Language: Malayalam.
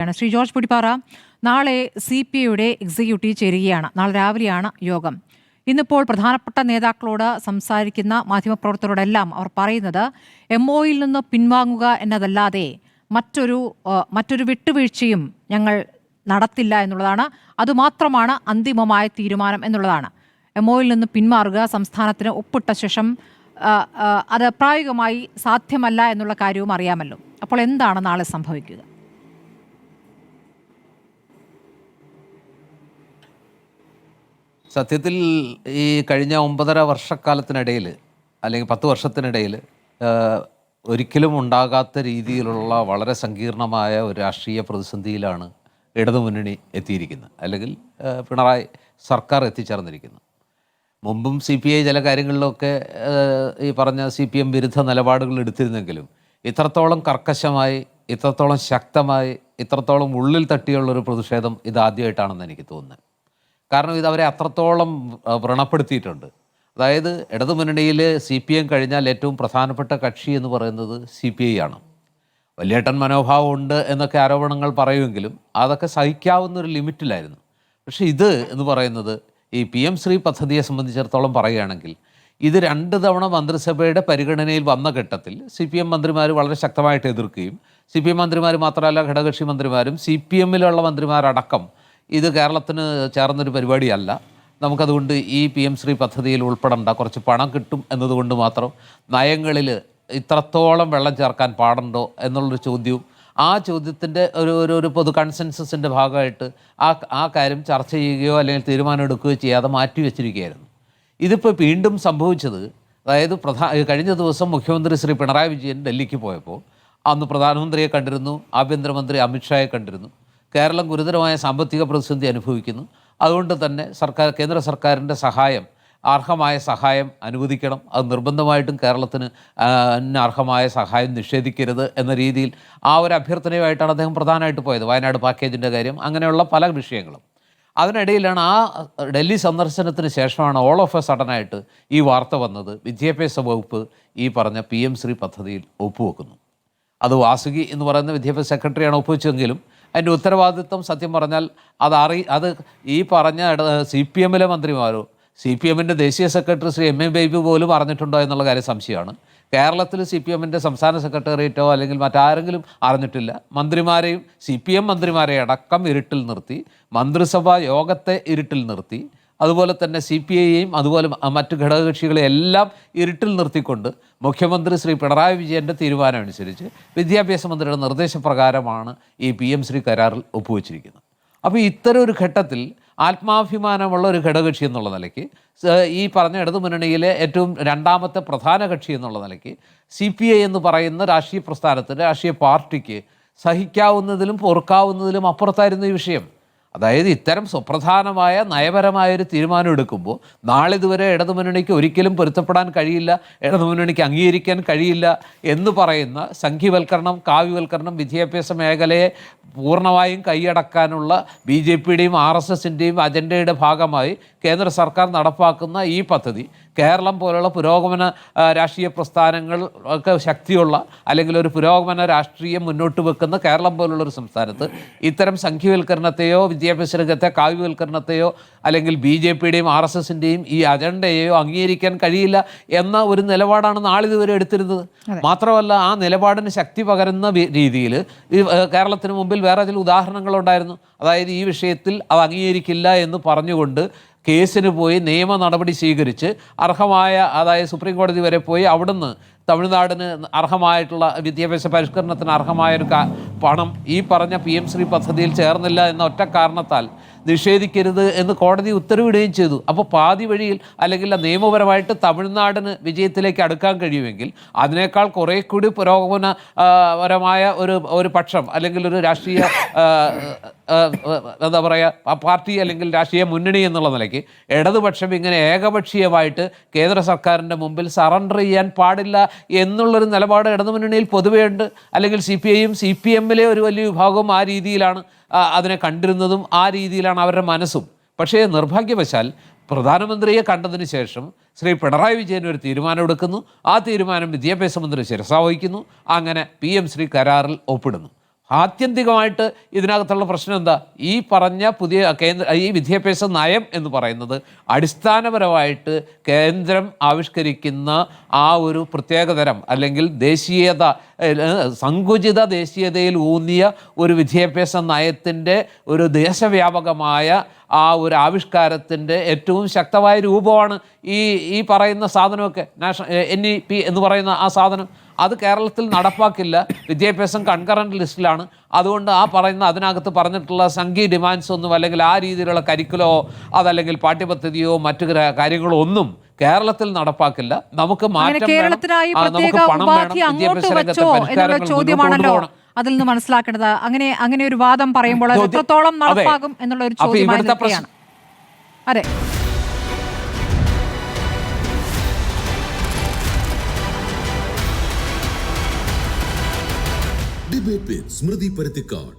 ശ്രീ ജോർജ് പുടിപ്പാറ, നാളെ CPI-യുടെ എക്സിക്യൂട്ടീവ് ചേരുകയാണ്. നാളെ രാവിലെയാണ് യോഗം. ഇന്നിപ്പോൾ പ്രധാനപ്പെട്ട നേതാക്കളോട് സംസാരിക്കുന്ന മാധ്യമപ്രവർത്തകരോടെല്ലാം അവർ പറയുന്നത് MOU-യിൽ നിന്ന് പിൻവാങ്ങുക എന്നതല്ലാതെ മറ്റൊരു വിട്ടുവീഴ്ചയും ഞങ്ങൾ നടത്തില്ല എന്നുള്ളതാണ്. അതുമാത്രമാണ് അന്തിമമായ തീരുമാനം എന്നുള്ളതാണ്. MOU-യിൽ നിന്ന് പിന്മാറുക, സംസ്ഥാനത്തിന് ഒപ്പിട്ട ശേഷം അത് പ്രായോഗികമായി സാധ്യമല്ല എന്നുള്ള കാര്യവും അറിയാമല്ലോ. അപ്പോൾ എന്താണ് നാളെ സംഭവിക്കുക? സത്യത്തിൽ ഈ കഴിഞ്ഞ 9.5 വർഷക്കാലത്തിനിടയിൽ അല്ലെങ്കിൽ 10 വർഷത്തിനിടയിൽ ഒരിക്കലും ഉണ്ടാകാത്ത രീതിയിലുള്ള വളരെ സങ്കീർണമായ ഒരു രാഷ്ട്രീയ പ്രതിസന്ധിയിലാണ് ഇടതുമുന്നണി എത്തിയിരിക്കുന്നത്, അല്ലെങ്കിൽ പിണറായി സർക്കാർ എത്തിച്ചേർന്നിരിക്കുന്നത്. മുമ്പും CPI ചില കാര്യങ്ങളിലൊക്കെ ഈ പറഞ്ഞ CPM വിരുദ്ധ നിലപാടുകൾ എടുത്തിരുന്നെങ്കിലും ഇത്രത്തോളം കർക്കശമായി, ഇത്രത്തോളം ശക്തമായി, ഇത്രത്തോളം ഉള്ളിൽ തട്ടിയുള്ളൊരു പ്രതിഷേധം ഇതാദ്യമായിട്ടാണെന്ന് എനിക്ക് തോന്നുന്നത്. കാരണം ഇതവരെ അത്രത്തോളം വ്രണപ്പെടുത്തിയിട്ടുണ്ട്. അതായത് ഇടതുമുന്നണിയിൽ CPM കഴിഞ്ഞാൽ ഏറ്റവും പ്രധാനപ്പെട്ട കക്ഷി എന്ന് പറയുന്നത് CPI ആണ്. വലിയേട്ടൻ മനോഭാവം ഉണ്ട് എന്നൊക്കെ ആരോപണങ്ങൾ പറയുമെങ്കിലും അതൊക്കെ സഹിക്കാവുന്നൊരു ലിമിറ്റിലായിരുന്നു. പക്ഷേ ഇത് എന്ന് പറയുന്നത് ഈ PM ശ്രീ പദ്ധതിയെ സംബന്ധിച്ചിടത്തോളം പറയുകയാണെങ്കിൽ ഇത് 2 തവണ മന്ത്രിസഭയുടെ പരിഗണനയിൽ വന്ന ഘട്ടത്തിൽ CPM മന്ത്രിമാർ വളരെ ശക്തമായിട്ട് എതിർക്കുകയും CPM മന്ത്രിമാർ മാത്രമല്ല ഘടകകക്ഷി മന്ത്രിമാരും CPM-ലുള്ള മന്ത്രിമാരടക്കം ഇത് കേരളത്തിന് ചേർന്നൊരു പരിപാടിയല്ല, നമുക്കതുകൊണ്ട് ഈ PM ശ്രീ പദ്ധതിയിൽ ഉൾപ്പെടേണ്ട, കുറച്ച് പണം കിട്ടും എന്നതുകൊണ്ട് മാത്രം നയങ്ങളിൽ ഇത്രത്തോളം വെള്ളം ചേർക്കാൻ പാടുണ്ടോ എന്നുള്ളൊരു ചോദ്യവും, ആ ചോദ്യത്തിൻ്റെ ഒരു പൊതു കൺസെൻസസിൻ്റെ ഭാഗമായിട്ട് ആ കാര്യം ചർച്ച ചെയ്യുകയോ അല്ലെങ്കിൽ തീരുമാനം എടുക്കുകയോ ചെയ്യാതെ മാറ്റി വെച്ചിരിക്കുകയായിരുന്നു. ഇതിപ്പോൾ വീണ്ടും സംഭവിച്ചത്, അതായത് കഴിഞ്ഞ ദിവസം മുഖ്യമന്ത്രി ശ്രീ പിണറായി വിജയൻ ഡൽഹിക്ക് പോയപ്പോൾ അന്ന് പ്രധാനമന്ത്രിയെ കണ്ടിരുന്നു, ആഭ്യന്തരമന്ത്രി അമിത്ഷായെ കണ്ടിരുന്നു. കേരളം ഗുരുതരമായ സാമ്പത്തിക പ്രതിസന്ധി അനുഭവിക്കുന്നു, അതുകൊണ്ട് തന്നെ കേന്ദ്ര സർക്കാരിൻ്റെ അർഹമായ സഹായം അനുവദിക്കണം, അത് നിർബന്ധമായിട്ടും കേരളത്തിന് അർഹമായ സഹായം നിഷേധിക്കരുത് എന്ന രീതിയിൽ ആ ഒരു അഭ്യർത്ഥനയുമായിട്ടാണ് അദ്ദേഹം പ്രധാനമായിട്ട് പോയത്. വയനാട് പാക്കേജിൻ്റെ കാര്യം, അങ്ങനെയുള്ള പല വിഷയങ്ങളും. അതിനിടയിലാണ് ആ ഡൽഹി സന്ദർശനത്തിന് ശേഷമാണ് ഓൾ ഓഫ് എ സഡനായിട്ട് ഈ വാർത്ത വന്നത്. വിദ്യാഭ്യാസ വകുപ്പ് ഈ പറഞ്ഞ PM ശ്രീ പദ്ധതിയിൽ ഒപ്പുവെക്കുന്നു. അത് വാസുകി എന്ന് പറയുന്ന വിദ്യാഭ്യാസ സെക്രട്ടറിയാണ് ഒപ്പുവെച്ചെങ്കിലും അതിൻ്റെ ഉത്തരവാദിത്വം സത്യം പറഞ്ഞാൽ അത് ഈ പറഞ്ഞ CPM-ലെ മന്ത്രിമാരോ CPM-ൻ്റെ ദേശീയ സെക്രട്ടറി ശ്രീ MA ബേബി പോലും അറിഞ്ഞിട്ടുണ്ടോ എന്നുള്ള കാര്യം സംശയമാണ്. കേരളത്തിൽ CPM-ൻ്റെ സംസ്ഥാന സെക്രട്ടേറിയറ്റോ അല്ലെങ്കിൽ മറ്റാരെങ്കിലും അറിഞ്ഞിട്ടില്ല. മന്ത്രിമാരെയും CPM മന്ത്രിമാരെ അടക്കം ഇരുട്ടിൽ നിർത്തി, മന്ത്രിസഭാ യോഗത്തെ ഇരുട്ടിൽ നിർത്തി, അതുപോലെ തന്നെ CPI-യെയും അതുപോലെ മറ്റ് ഘടകകക്ഷികളെ എല്ലാം ഇരുട്ടിൽ നിർത്തിക്കൊണ്ട് മുഖ്യമന്ത്രി ശ്രീ പിണറായി വിജയൻ്റെ തീരുമാനമനുസരിച്ച് വിദ്യാഭ്യാസ മന്ത്രിയുടെ നിർദ്ദേശപ്രകാരമാണ് ഈ PM ശ്രീ കരാറിൽ ഒപ്പുവെച്ചിരിക്കുന്നത്. അപ്പോൾ ഇത്തരം ഒരു ഘട്ടത്തിൽ ആത്മാഭിമാനമുള്ള ഒരു ഘടകകക്ഷി എന്നുള്ള നിലയ്ക്ക്, ഈ പറഞ്ഞ ഇടതുമുന്നണിയിലെ ഏറ്റവും രണ്ടാമത്തെ പ്രധാന കക്ഷി എന്നുള്ള നിലയ്ക്ക് CPI എന്ന് പറയുന്ന രാഷ്ട്രീയ പ്രസ്ഥാനത്തിന്, രാഷ്ട്രീയ പാർട്ടിക്ക് സഹിക്കാവുന്നതിലും പൊറുക്കാവുന്നതിലും അപ്പുറത്തായിരുന്നു ഈ വിഷയം. അതായത് ഇത്തരം സുപ്രധാനമായ നയപരമായൊരു തീരുമാനം എടുക്കുമ്പോൾ നാളിതുവരെ ഇടതുമുന്നണിക്ക് ഒരിക്കലും പൊരുത്തപ്പെടാൻ കഴിയില്ല, ഇടതുമുന്നണിക്ക് അംഗീകരിക്കാൻ കഴിയില്ല എന്ന് പറയുന്ന സംഘീവൽക്കരണം, കാവ്യവൽക്കരണം, വിദ്യാഭ്യാസ മേഖലയെ പൂർണ്ണമായും കൈയടക്കാനുള്ള BJP-യുടെയും RSS-ൻ്റെയും അജണ്ടയുടെ ഭാഗമായി കേന്ദ്ര സർക്കാർ നടപ്പാക്കുന്ന ഈ പദ്ധതി കേരളം പോലുള്ള പുരോഗമന രാഷ്ട്രീയ പ്രസ്ഥാനങ്ങൾ ഒക്കെ ശക്തിയുള്ള, അല്ലെങ്കിൽ ഒരു പുരോഗമന രാഷ്ട്രീയം മുന്നോട്ട് വെക്കുന്ന കേരളം പോലുള്ളൊരു സംസ്ഥാനത്ത് ഇത്തരം സംഘീവൽക്കരണത്തെയോ വിദ്യാഭ്യാസ രംഗത്തെ കാവ്യവൽക്കരണത്തെയോ അല്ലെങ്കിൽ BJP-യുടെയും RSS-ൻ്റെയും ഈ അജണ്ടയെയോ അംഗീകരിക്കാൻ കഴിയില്ല എന്ന ഒരു നിലപാടാണ് നാളിതുവരെ എടുത്തിരുന്നത്. മാത്രമല്ല, ആ നിലപാടിന് ശക്തി പകരുന്ന രീതിയിൽ ഈ കേരളത്തിന് മുമ്പിൽ വേറെ ചില ഉദാഹരണങ്ങളുണ്ടായിരുന്നു. അതായത് ഈ വിഷയത്തിൽ അത് അംഗീകരിക്കില്ല എന്ന് പറഞ്ഞുകൊണ്ട് കേസിന് പോയി നിയമ നടപടി സ്വീകരിച്ച് അർഹമായ, അതായത് സുപ്രീം കോടതി വരെ പോയി അവിടുന്ന് തമിഴ്നാടിന് അർഹമായിട്ടുള്ള വിദ്യാഭ്യാസ പരിഷ്കരണത്തിന് അർഹമായൊരു പണം ഈ പറഞ്ഞ PM ശ്രീ പദ്ധതിയിൽ ചേർന്നില്ല എന്ന ഒറ്റ കാരണത്താൽ നിഷേധിക്കരുത് എന്ന് കോടതി ഉത്തരവിടുകയും ചെയ്തു. അപ്പോൾ പാതി വഴിയിൽ അല്ലെങ്കിൽ നിയമപരമായിട്ട് തമിഴ്നാടിന് വിജയത്തിലേക്ക് അടുക്കാൻ കഴിയുമെങ്കിൽ അതിനേക്കാൾ കുറേ കൂടി പുരോഗമനപരമായ ഒരു പക്ഷം അല്ലെങ്കിൽ ഒരു രാഷ്ട്രീയ എന്താ പറയുക പാർട്ടി അല്ലെങ്കിൽ രാഷ്ട്രീയ മുന്നണി എന്നുള്ള നിലയ്ക്ക് ഇടതുപക്ഷം ഇങ്ങനെ ഏകപക്ഷീയമായിട്ട് കേന്ദ്ര സർക്കാരിൻ്റെ മുമ്പിൽ സറണ്ടർ ചെയ്യാൻ പാടില്ല എന്നുള്ളൊരു നിലപാട് ഇടതുമുന്നണിയിൽ പൊതുവേ ഉണ്ട്. അല്ലെങ്കിൽ CPI-യും CPM-ലെ ഒരു വലിയ വിഭാഗവും ആ രീതിയിലാണ് അതിനെ കണ്ടിരുന്നതും, ആ രീതിയിലാണ് അവരുടെ മനസ്സും. പക്ഷേ നിർഭാഗ്യവശാൽ പ്രധാനമന്ത്രിയെ കണ്ടതിന് ശേഷം ശ്രീ പിണറായി വിജയൻ ഒരു തീരുമാനമെടുക്കുന്നു. ആ തീരുമാനം വിദ്യാഭ്യാസ മന്ത്രി ശിരസാവഹിക്കുന്നു. അങ്ങനെ PM ശ്രീ കരാറിൽ ഒപ്പിടുന്നു. ആത്യന്തികമായിട്ട് ഇതിനകത്തുള്ള പ്രശ്നം എന്താ? ഈ പറഞ്ഞ പുതിയ ഈ വിദ്യാഭ്യാസ നയം എന്ന് പറയുന്നത് അടിസ്ഥാനപരമായിട്ട് കേന്ദ്രം ആവിഷ്കരിക്കുന്ന ആ ഒരു പ്രത്യേകതരം അല്ലെങ്കിൽ ദേശീയത, സങ്കുചിത ദേശീയതയിൽ ഊന്നിയ ഒരു വിദ്യാഭ്യാസ നയത്തിൻ്റെ ഒരു ദേശവ്യാപകമായ ആ ഒരു ആവിഷ്കാരത്തിൻ്റെ ഏറ്റവും ശക്തമായ രൂപമാണ് ഈ പറയുന്ന സാധനമൊക്കെ. NEP എന്ന് പറയുന്ന ആ സാധനം അത് കേരളത്തിൽ നടപ്പാക്കില്ല. വിദ്യാഭ്യാസം കൺകറൻറ്റ് ലിസ്റ്റിലാണ്. അതുകൊണ്ട് ആ പറയുന്ന അതിനകത്ത് പറഞ്ഞിട്ടുള്ള സംഖ്യ ഡിമാൻഡ്സ് ഒന്നും അല്ലെങ്കിൽ ആ രീതിയിലുള്ള കരിക്കുലോ അതല്ലെങ്കിൽ പാഠ്യപദ്ധതിയോ മറ്റു കാര്യങ്ങളോ ഒന്നും കേരളത്തിൽ നടപ്പാക്കില്ല. നമുക്ക് മാറ്റം വേണം, നമുക്ക് പണം വേണം, വിദ്യാഭ്യാസ രംഗത്തെ പരിഷ്കാരങ്ങൾ കൊണ്ടുപോകണം. അതിൽ നിന്ന് മനസ്സിലാക്കേണ്ടത് അങ്ങനെ ഒരു വാദം പറയുമ്പോൾ അത് എത്രത്തോളം നടപ്പാകും എന്നുള്ള ഒരു ചോദ്യമാണ്. അതെ, ഡിബേറ്റ് വിത്ത് സ്മൃതി പരുത്തിക്കാട്.